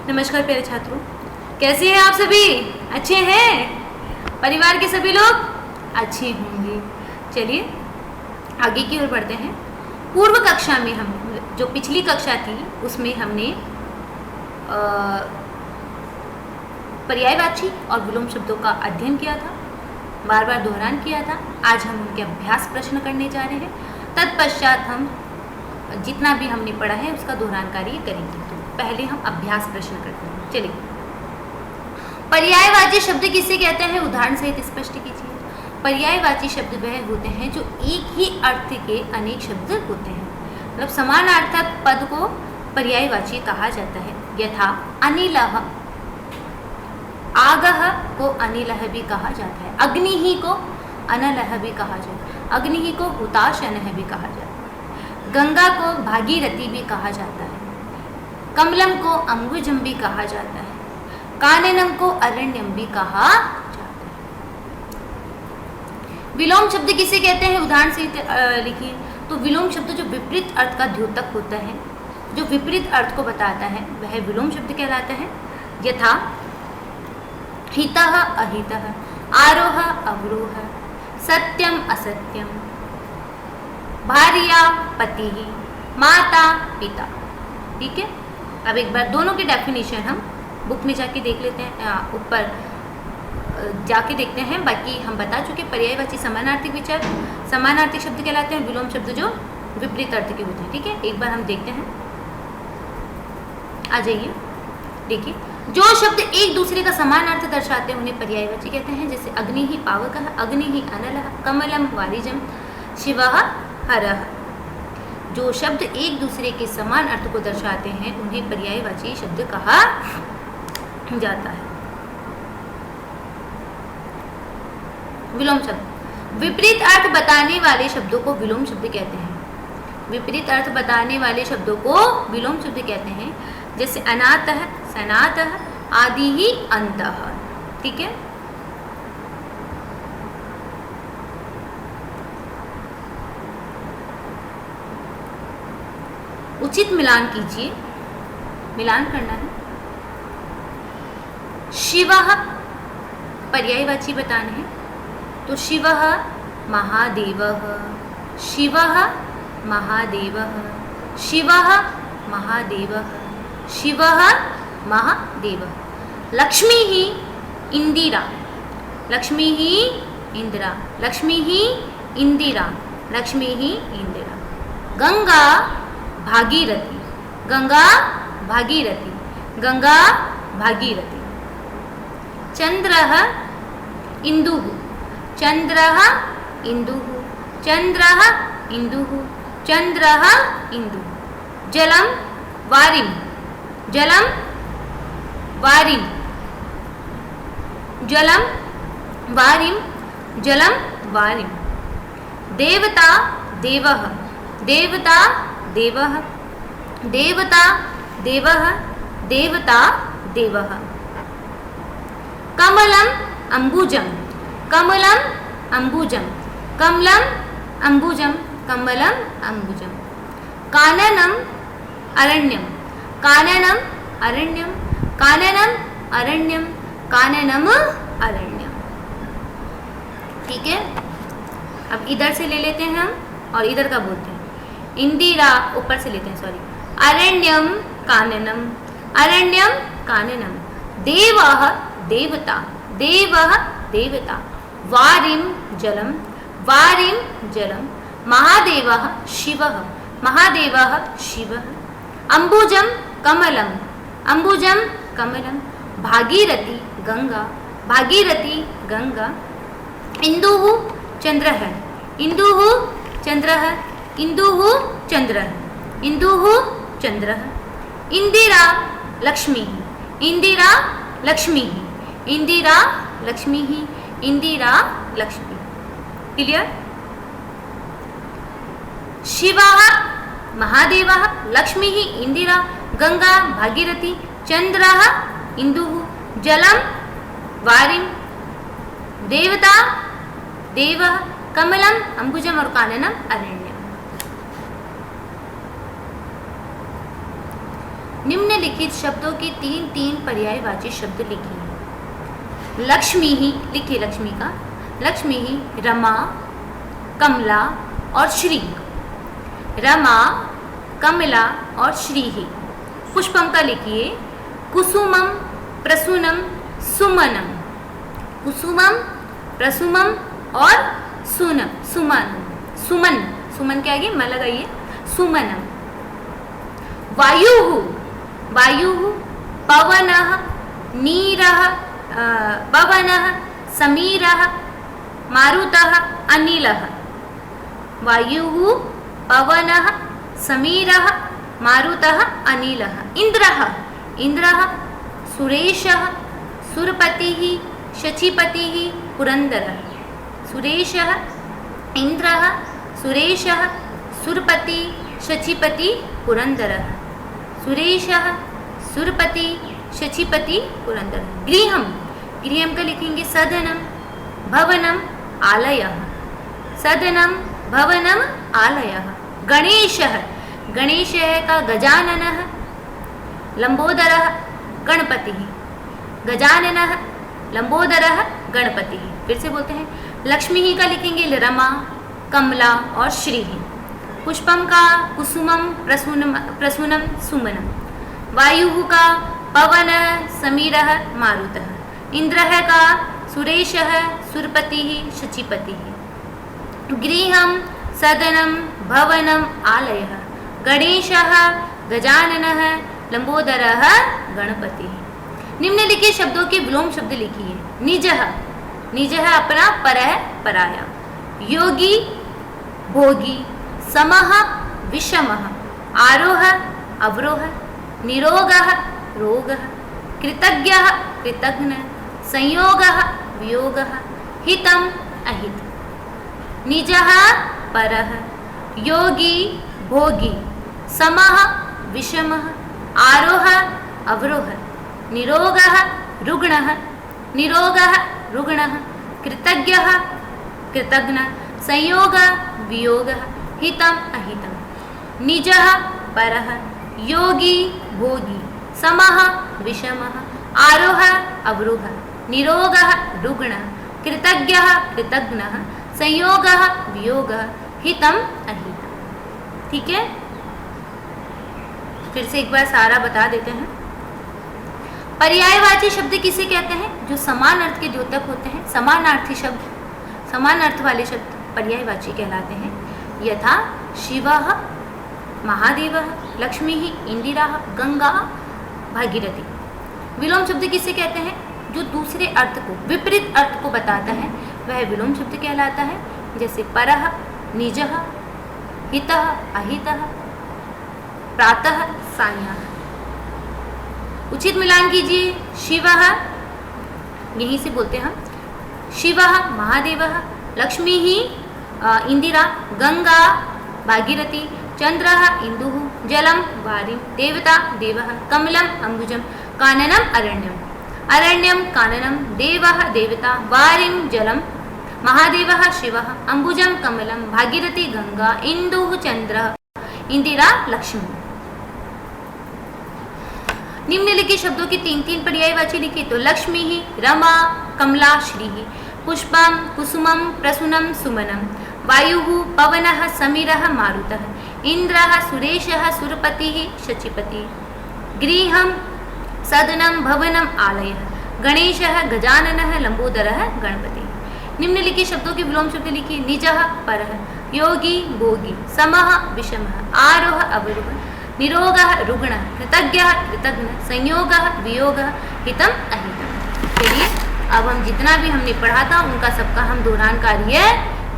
नमस्कार प्यारे छात्रों, कैसे हैं आप सभी? अच्छे हैं? परिवार के सभी लोग अच्छे होंगे। चलिए आगे की ओर बढ़ते हैं। पूर्व कक्षा में हम जो पिछली कक्षा थी उसमें हमने पर्यायवाची और विलोम शब्दों का अध्ययन किया था, बार बार दोहरान किया था। आज हम उनके अभ्यास प्रश्न करने जा रहे हैं। तत्पश्चात हम जितना भी हमने पढ़ा है उसका दोहरान कार्य करेंगे। तो पहले हम अभ्यास प्रश्न करते हैं। चलिए, पर्यायवाची शब्द किसे कहते हैं? उदाहरण सहित स्पष्ट कीजिए। पर्यायवाची शब्द वह होते हैं जो एक ही अर्थ के अनेक शब्द होते हैं, मतलब समानार्थक पद को पर्यायवाची कहा जाता है। यथा अनिलः, आगः को अनिलः भी कहा जाता है, अग्निः को अनलः भी कहा जाता है, अग्निः को हुताशनः भी कहा जाता है, गंगा को भागीरथी भी कहा जाता है, कमलम को अंबुजम भी कहा जाता है, काननम को अरण्यम भी कहा जाता है। विलोम शब्द किसे कहते हैं? उदाहरण से लिखिए। तो विलोम शब्द जो विपरीत अर्थ का द्योतक होता है, जो विपरीत अर्थ को बताता है, वह विलोम शब्द कहलाता है। यथा हितः अहितः, आरोह अवरोह, सत्यम असत्यम, भार्या पति, माता पिता। ठीक है, अब एक बार दोनों की डेफिनेशन हम बुक में जाके देख लेते हैं, ऊपर जाके देखते हैं। बाकी हम बता चुके, पर्यायवाची समानार्थक विचार समानार्थक शब्द कहलाते हैं, विलोम शब्द जो विपरीत अर्थ के होते हैं। ठीक है, एक बार हम देखते हैं। आ जाइए, देखिए, जो शब्द एक दूसरे का समान अर्थ दर्शाते हैं उन्हें पर्यायवाची कहते हैं। जैसे अग्नि ही पावकः, अग्नि ही अनलः, कमलम वारिजम, शिवः हरः। जो शब्द एक दूसरे के समान अर्थ को दर्शाते हैं उन्हें पर्यायवाची शब्द कहा जाता है। विलोम शब्द, विपरीत अर्थ बताने वाले शब्दों को विलोम शब्द कहते हैं। विपरीत अर्थ बताने वाले शब्दों को विलोम शब्द कहते हैं। जैसे अनातः, सनातः, आदि ही अंतः। ठीक है, उचित मिलान कीजिए, मिलान करना है। शिवः पर्यायवाची बताने हैं, तो शिवः महादेवः, शिवः महादेवः, शिवः महादेवः, शिवः महादेवः। लक्ष्मी ही इंदिरा, लक्ष्मी ही इंदिरा, लक्ष्मी ही इंदिरा, लक्ष्मी ही इंदिरा। गंगा भागीरथी, गंगा भागीरथी, गंगा भागीरथी। चंद्रः इंदुः, चंद्रः इंदुः, चंद्रः इंदुः, चंद्रः इंदुः। जलम वारिम, जलम वारिम, जलम वारिम, जलम वारिम। देवता देवः, देवता देवः, देवता देवः, देवता देवः। कमलम अंबुजम, कमलम अंबुजम, कमलम अंबुजम, कमलम अंबुजम। काननम अरण्यम, काननम अरण्यम, काननम अरण्यम, काननम अरण्यम। ठीक है, अब इधर से ले लेते हैं हम और इधर का बोलते हैं। इंदिरा ऊपर से लेते हैं, सॉरी। अरण्यम काननम, अरण्यम काननम। देवः देवता, देवः देवता। वारिम जलम, वारिम जलम। महादेवः शिवः, महादेवः शिवः। अंबुजम कमलम, अंबुजम कमलम। भागीरथी गंगा, भागीरथी गंगा। इंदुः चंद्रः, इंदुः चंद्रः, इंदुः चंद्रः, इंदुः चंद्रः। इंदिरा लक्ष्मी, इंदिरा लक्ष्मी, इंदिरा लक्ष्मी, इंदिरा लक्ष्मी। क्लियर? शिवः महादेवः, लक्ष्मी इंदिरा, गंगा भागीरथी, चंद्रः इंदुः, जलम वारिम, देवता देवः, कमलम अंबुजम और काननम अरण्यम। निम्नलिखित शब्दों के तीन तीन पर्यायवाची शब्द लिखिए। लक्ष्मी ही, लिखिए लक्ष्मी का, लक्ष्मी ही, रमा, कमला और श्री। रमा, कमला और श्री ही। पुष्पम का लिखिए कुसुमम, प्रसूनम, सुमनम। कुसुमम, प्रसुमम और सुमन। सुमन, सुमन के आगे म लगाइए, सुमनम। वायुः, वायुः, पवनः, नीरः, पवनः, समीरः, मारुतः, अनिलः। वायुः, पवनः, समीरः, मारुतः, अनिलः। इन्द्रः, इन्द्रः, सुरेशः, सुरपतिः, शचीपतिः, पुरन्दरः। सुरेशः, इन्द्रः, सुरेशः, सुरपति, शचीपति, पुरन्दरः। सुरेशः, सुरपति, शचीपति, पुरन्दरः। गृहं, गृहं का लिखेंगे सदनं, भवनम, आलयः। सदनं, भवनम, आलयः। गणेशः, गणेशः का गजाननः, लंबोदरः, गणपतिः। गजाननः, लंबोदरः, गणपतिः। फिर से बोलते हैं। लक्ष्मी ही का लिखेंगे रमा, कमला और श्री। पुष्पम का कुसुमम, प्रसूनम, सुमनम। वायुः का पवनः, समीरः, मारुतः। इन्द्रः का सुरेशः, सुरपतिः, शचीपतिः। गृहं, सदनं, भवनम, आलयः। गणेशः, गजाननः, लंबोदरः, गणपतिः। निम्नलिखित शब्दों के विलोम शब्द लिखिए। निजः, निजः अपना, परः पराया। योगी, भोगी, समः, विषमः, आरोह, अवरोह, निरोगः, रोगः, कृतज्ञः, कृतघ्न, संयोगः, वियोगः, हितम्, अहितम्। निजः, परः, योगी, भोगी, समः, विषमः, आरोह, अवरोह, निरोगः, रुग्णः, निरोगः, रुग्णः, कृतज्ञः, कृतघ्न, संयोगः, वियोगः, हितम्, अहितम्। निजः, परः, योगी, भोगी, समः, विषमः, आरोह, अवरोह, निरोगः, रुग्णः, कृतज्ञः, कृतघ्नः, संयोगः, वियोगः, हितम्, अहितम्। ठीक है, फिर से एक बार सारा बता देते हैं। पर्यायवाची शब्द किसे कहते हैं? जो समान अर्थ के द्योतक होते हैं। समानार्थी शब्द, समान अर्थ वाले शब्द पर्यायवाची कहलाते हैं। यथा शिवः, महादेवः, लक्ष्मीः, इंदिरा, गंगा, भागीरथी। विलोम शब्द किसे कहते हैं? जो दूसरे अर्थ को, विपरीत अर्थ को बताता है, वह विलोम शब्द कहलाता है। जैसे परः, निजः, हितः, अहितः, प्रातः, सायं। उचित मिलान कीजिए। शिवः, यहीं से बोलते हैं हम, शिवः, महादेवः, लक्ष्मी ही, इंदिरा, गंगा, भागीरथी, चंद्रः, इंदुः, जलम, वारिं, देवता, देवः, कमलम, अंबुजम, काननम, अरण्यम। अरण्यम, काननम, देवः, देवता, वारिं, जलम, महादेवः, शिवः, अंबुजम, कमलम, भागीरथी, गंगा, इंदुः, चंद्रः, इंदिरा, लक्ष्मी। निम्नलिखित शब्दों की तीन तीन पर्यायवाची लिखिए। तो लक्ष्मी ही, रमा, कमला, श्री। पुष्पम, कुसुमम, प्रसूनम, सुमनम। वायुः, पवनः, समीरः, मारुतः। इन्द्रः, सुरेशः, सुरपतिः, शचीपतिः। गृहं, सदनं, भवनम, आलयः। गणेशः, गजाननः, लंबोदरः, गणपतिः। निम्नलिखित शब्दों के विलोम शब्द लिखिए। निजः, परः, योगी, भोगी, समः, विषमः, आरोह, अवरोह, निरोगः, रुग्णः, कृतज्ञः, कृतघ्न, संयोगः, वियोगः, हितम्, अहितम्। चलिए, अब हम जितना भी हमने पढ़ा था उनका सबका हम दोहरान कार्य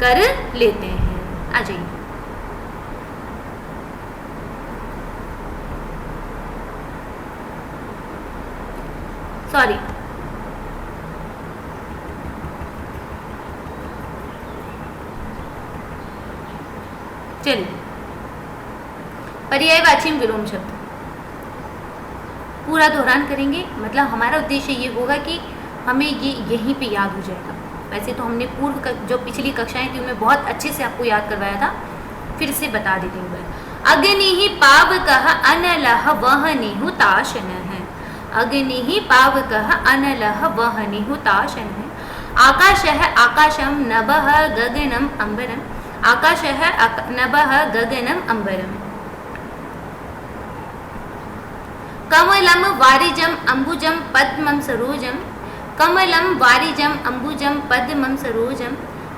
कर लेते हैं। आ जाइए। सॉरी, चलिए, पर्यायवाची में विलोम शब्द पूरा दोहरान करेंगे। मतलब हमारा उद्देश्य ये होगा कि हमें ये यहीं पे याद हो जाएगा। वैसे तो हमने जो पिछली कक्षाएं थी उनमें बहुत अच्छे से आपको याद करवाया था, फिर से बता देते हैं। अग्नि पावकः अनलः वह्निहुताशनः। अग्नि पावकः अनलः वह्निहुताशनः। आकाशः आकाशं नभः गगनम् अम्बरम्। आकाशः नभः गगनम् अम्बरम्। कमलं वारिजम् अम्बुजं पद्मं सरोजं। कमलं वारिजम् अम्बुजं पद्मं सरोजं।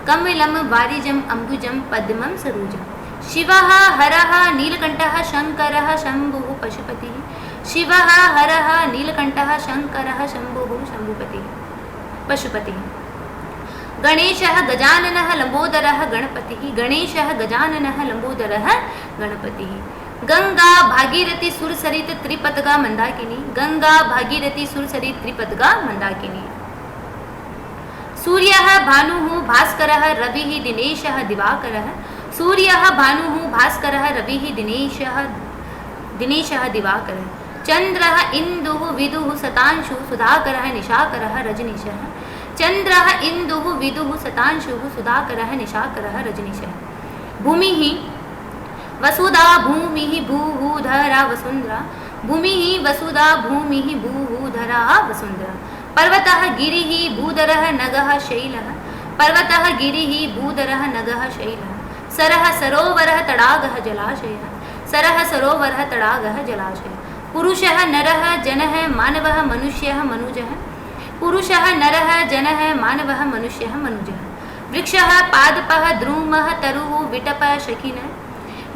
कमलं वारिजम् अम्बुजं पद्मं सरोजं। शिवः हरः नीलकण्ठः शङ्करः शम्भुः पशुपतिः। शिवः हरः नीलकण्ठः शङ्करः शम्भुः शम्भुपतिः पशुपतिः। गणेशः गजाननः लम्बोदरः गणपतिः। गणेशः गजाननः लम्बोदरः गणपतिः। गंगा भागीरथी सुरसरित त्रिपथगा मंदाकिनी। गंगा भागीरथी सुरसरित त्रिपथगा मंदाकिनी। सूर्यः भानुः भास्करः रविः दिनेशः दिवाकरः। सूर्यः भानुः भास्करः रविः दिनेशः दिवाकरः। चंद्रः इंदुः विदुः शतांशुः सुधाकरः निशाकरः रजनीशः। चंद्रः इंदुः विदुः शतांशुः सुधाकरः निशाकरः रजनीशः। भूमिः वसुधा भूमिः भूधरा वसुंधरा। भूमिः वसुधा भूमिः भूधरा वसुंधरा। पर्वतः गिरिः भूधरः नगः शैलः। पर्वतः गिरिः भूधरः नगः शैलः। सरः सरोवरः तडागः जलाशयः। सरः सरोवरः तडागः जलाशयः। पुरुषः नरः जनः मानवः मनुष्यः मनुजः। पुरुषः नरः जनः मानवः मनुष्यः मनुजः। वृक्षः पादपः द्रुमः तरुः विटपः शकिनः।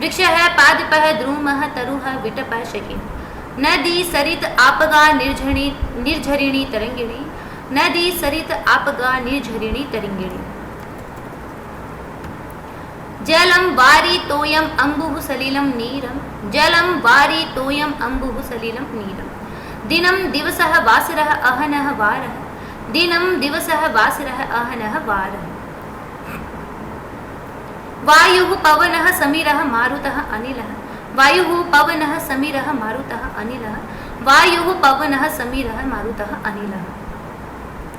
वृक्षः पादपः द्रुमः तरुः विटपः शकिनः। नदी सरित आपगा निर्झरिणी तरंगिणी। नदी सरित आपगा निर्झरिणी तरंगिणी। जलं वारी तोयम अम्बुः सलिलं नीरं। जलं वारी तोयम अम्बुः सलिलं नीरं। दिनं दिवसः वासरः अहनः वारः। दिनं दिवसः वासरः अहनः वारः। वायुः पवनः समीरः मारुतः अनिलः। वायुः पवनः समीरः मारुतः अनिलः। वायुः पवनः समीरः मारुतः अनिलः।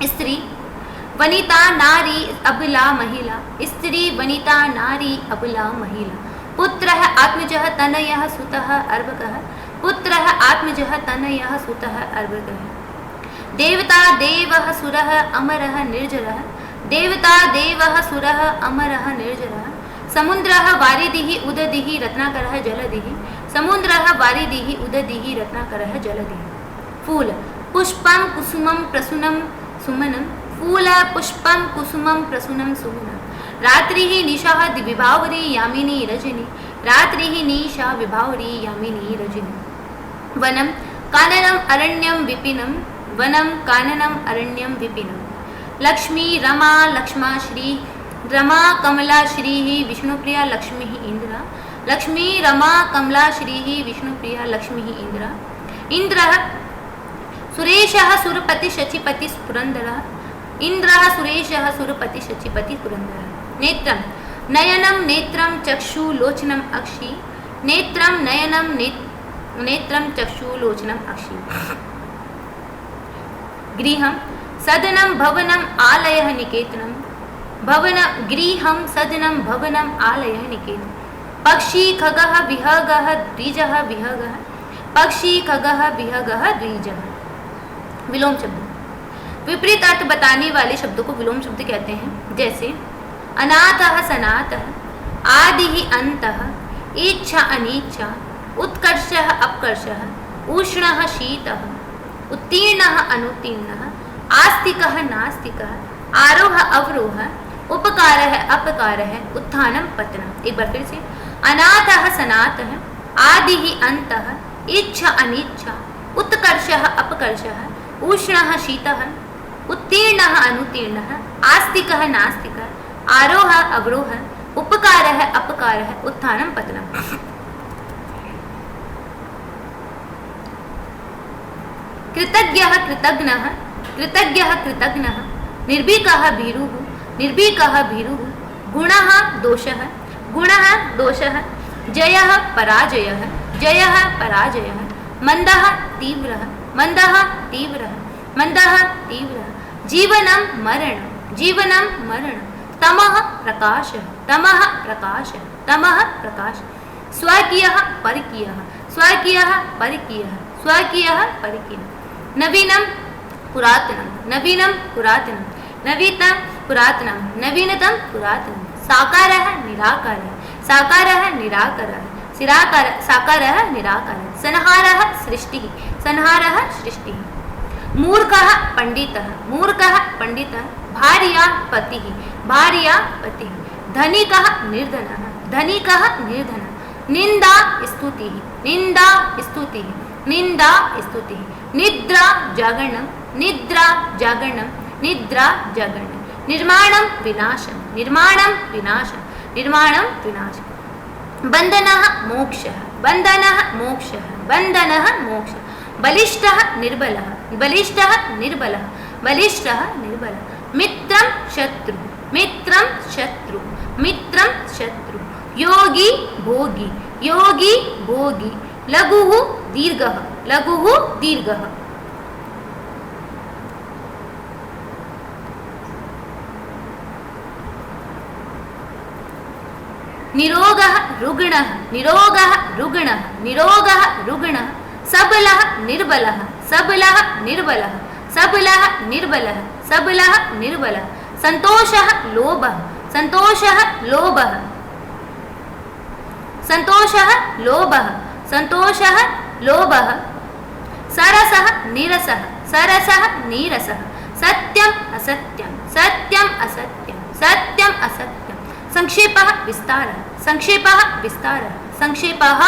स्त्री वनिता नारी अबला महिला। स्त्री वनिता नारी अबला महिला। पुत्रः आत्मजः तनयः सुतः अर्भकः। पुत्रः आत्मजः तनयः सुतः अर्भकः। देवता देवः सुरः अमरः निर्जरः। देवता देवः सुरः अमरः निर्जरः। समुद्रः वारिधिः उदधिः रत्नाकरः जलधिः। समुद्रः वारिधिः उदधिः रत्नाकरः जलधिः। फूल पुष्पं कुसुमं प्रसूनं सुमनं। फूल पुष्पं कुसुमं प्रसूनं सुमनं। रात्रिः निशा विभावरी यामिनी रजनी। रात्रिः निशा विभावरी यामिनी रजनी। वनं काननम् अरण्यं विपिनं। वनं काननम् अरण्यं विपिनं। लक्ष्मी रमा लक्ष्मा श्री। रमा कमला श्रीः विष्णुप्रिया लक्ष्मीः इंद्रा। लक्ष्मी रमा कमला श्रीः विष्णुप्रिया लक्ष्मीः इंद्रा। इंद्रः सुरेशः सुरपति शचीपति पुरंदरः। इंद्रः सुरेशः सुरपति शचीपति पुरंदरः। नेत्रं नयनं नेत्रं चक्षु लोचनम् अक्षि। नेत्रं नयनं नेत्रं चक्षु लोचनम् अक्षि। गृहं सदनं भवनम् आलयः निकेतनं। भवन गृहं सदनं भवनम् आलयः निकेतनं। पक्षी खगः विहगः द्विजः विहगः। पक्षी खगः विहगः द्विजः। विलोम शब्द विपरीत अर्थ बताने वाले शब्दों को विलोम शब्द कहते हैं। जैसे अनाथः सनातः। आदिः अन्तः। इच्छा अनिच्छा। उत्कर्षः अपकर्षः। उष्णः शीतः। उत्तीर्णः अनुत्तीर्णः। आस्तिकः नास्तिकः। आरोह अवरोह। उपकारः अपकारः। उत्थानं पतनम्। एक बार फिर से अनाथः सनातः। आदिः अन्तः। इच्छा अनिच्छा। उत्कर्षः अपकर्षः। उष्णः शीतः। उत्तीर्णः अनुत्तीर्णः। आस्तिकः नास्तिकः। आरोह अवरोह। उपकारः अपकारः। उत्थानं पतनम्। कृतज्ञः कृतघ्नः। कृतज्ञः कृतघ्नः। निर्भीकः भीरुः। निर्भीकः भीरुः। गुणः दोषः। गुणः दोषः। जयः पराजयः। जयः पराजयः। मन्दः तीव्रः। मन्दः तीव्रः। मन्दः तीव्रः। जीवनं मरणं। जीवनं मरणं। तमः प्रकाशः। तमः प्रकाशः। तमः प्रकाशः। स्वकीयः परकीयः, स्वकीयः परकीयः, स्वकीयः परकीयः। नवीनं पुरातनं, नवीनं पुरातनं, नवीनं पुरातनं, नवीनतम पुरातनं। साकारः निराकारः, साकारः निराकारः, साकारः निराकारः। संहारः सृष्टिः, संहारः सृष्टिः। मूर्खः पंडितः, मूर्खः पंडितः। भार्या पतिः, भार्या पतिः। धनिकः निर्धनः, धनिकः निर्धनः। निंदा स्तुतिः, निंदा स्तुतिः, निंदा स्तुतिः। निद्रा जागरणं, निद्रा जागरणं, निद्रा जागरणं। निर्माणं विनाशं, निर्माणं विनाशं, निर्माणं विनाशं। बंधनः मोक्षः, बंधनः मोक्षः, बंधनः मोक्षः। बलिष्ठः निर्बलः, बलिष्ठः निर्बलः, बलिष्ठः निर्बलः। मित्रं शत्रु, मित्रं शत्रु, मित्रं शत्रु। योगी भोगी, योगी भोगी। लघुः दीर्घः, लघुः दीर्घः। निरोगः रुग्णः, निरोगः रुग्णः, निरोगः रुग्णः। सबलः निर्बलः, सबलः निर्बलः, सबलः निर्बलः, सबलः निर्बलः। संतोषः लोभः, संतोषः लोभः, संतोषः लोभः, संतोषः लोभः। सरसः नीरसः, सरसः नीरसः। सत्यम् असत्यं, सत्यम् असत्यं, सत्यम् असत्यं। संक्षेपः विस्तारः, संक्षेपः विस्तारः, संक्षेपः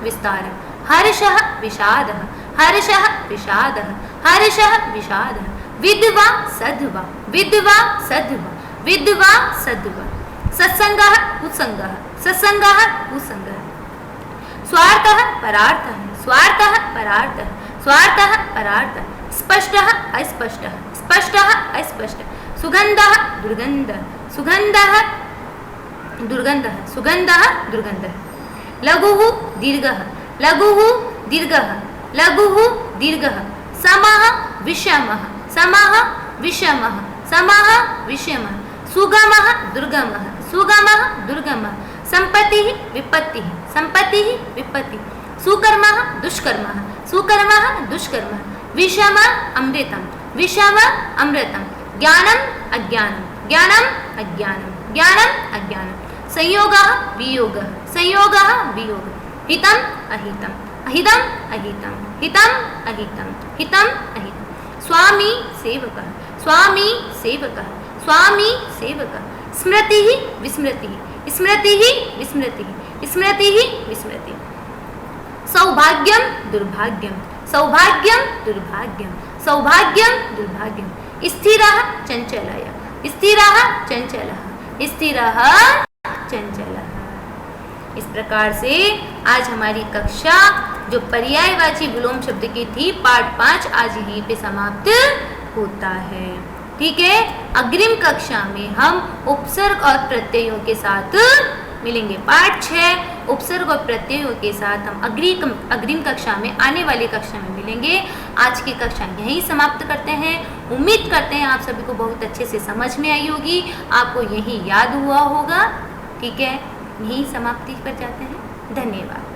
विस्तारः। हर्षः विषादः, हर्षः विषादः, हर्षः विषादः। विधवा सधवा, विधवा सधवा, विधवा सधवा। सत्संगः कुसंगः, सत्संगः कुसंगः। स्वार्थः परार्थः, स्वार्थः परार्थः, स्वार्थः परार्थः। स्पष्टः अस्पष्टः, स्पष्टः अस्पष्टः। सुगन्धः दुर्गन्धः, सुगन्धः दुर्गन्धः, सुगन्धः दुर्गन्धः। लघुः दीर्घः, लघुः दीर्घः, लघुः दीर्घः। समः विषमः, समः विषमः, समः विषमः। सुगमः दुर्गमः, सुगमः दुर्गमः। संपत्तिः विपत्तिः, संपत्तिः विपत्तिः। सुकर्मः दुष्कर्मः, सुकर्मः दुष्कर्मः। विषमः अमृतं, विषमः अमृतं। ज्ञानम् अज्ञानं, ज्ञानम् अज्ञानं, ज्ञानम् अज्ञानं। संयोगः वियोगः, संयोगः वियोगः। हितम् अहितम्, अहितम् अहितं, हितम् अहितं, हितम् अहितं। स्वामी सेवकः, स्वामी सेवकः, स्वामी सेवकः। स्मृतिः विस्मृतिः, स्मृतिः विस्मृतिः, स्मृतिः विस्मृतिः। सौभाग्यं दुर्भाग्यं, सौभाग्यं दुर्भाग्यं, सौभाग्यं दुर्भाग्यं। स्थिरः चञ्चलः, स्थिरः चञ्चलः, स्थिरः चञ्चलः। इस प्रकार से आज हमारी कक्षा जो पर्यायवाची विलोम शब्द की थी पाठ 5 आज यहीं पे समाप्त होता है। ठीक है, अग्रिम कक्षा में हम उपसर्ग और प्रत्ययों के साथ मिलेंगे। पाठ 6 उपसर्ग और प्रत्ययों के साथ हम अग्रिम कक्षा में आने वाली कक्षा में मिलेंगे। आज की कक्षा यहीं समाप्त करते हैं। उम्मीद करते हैं आप सभी को बहुत अच्छे से समझ में आई होगी, आपको यही याद हुआ होगा। ठीक है, यहीं समाप्ति पर जाते हैं। धन्यवाद।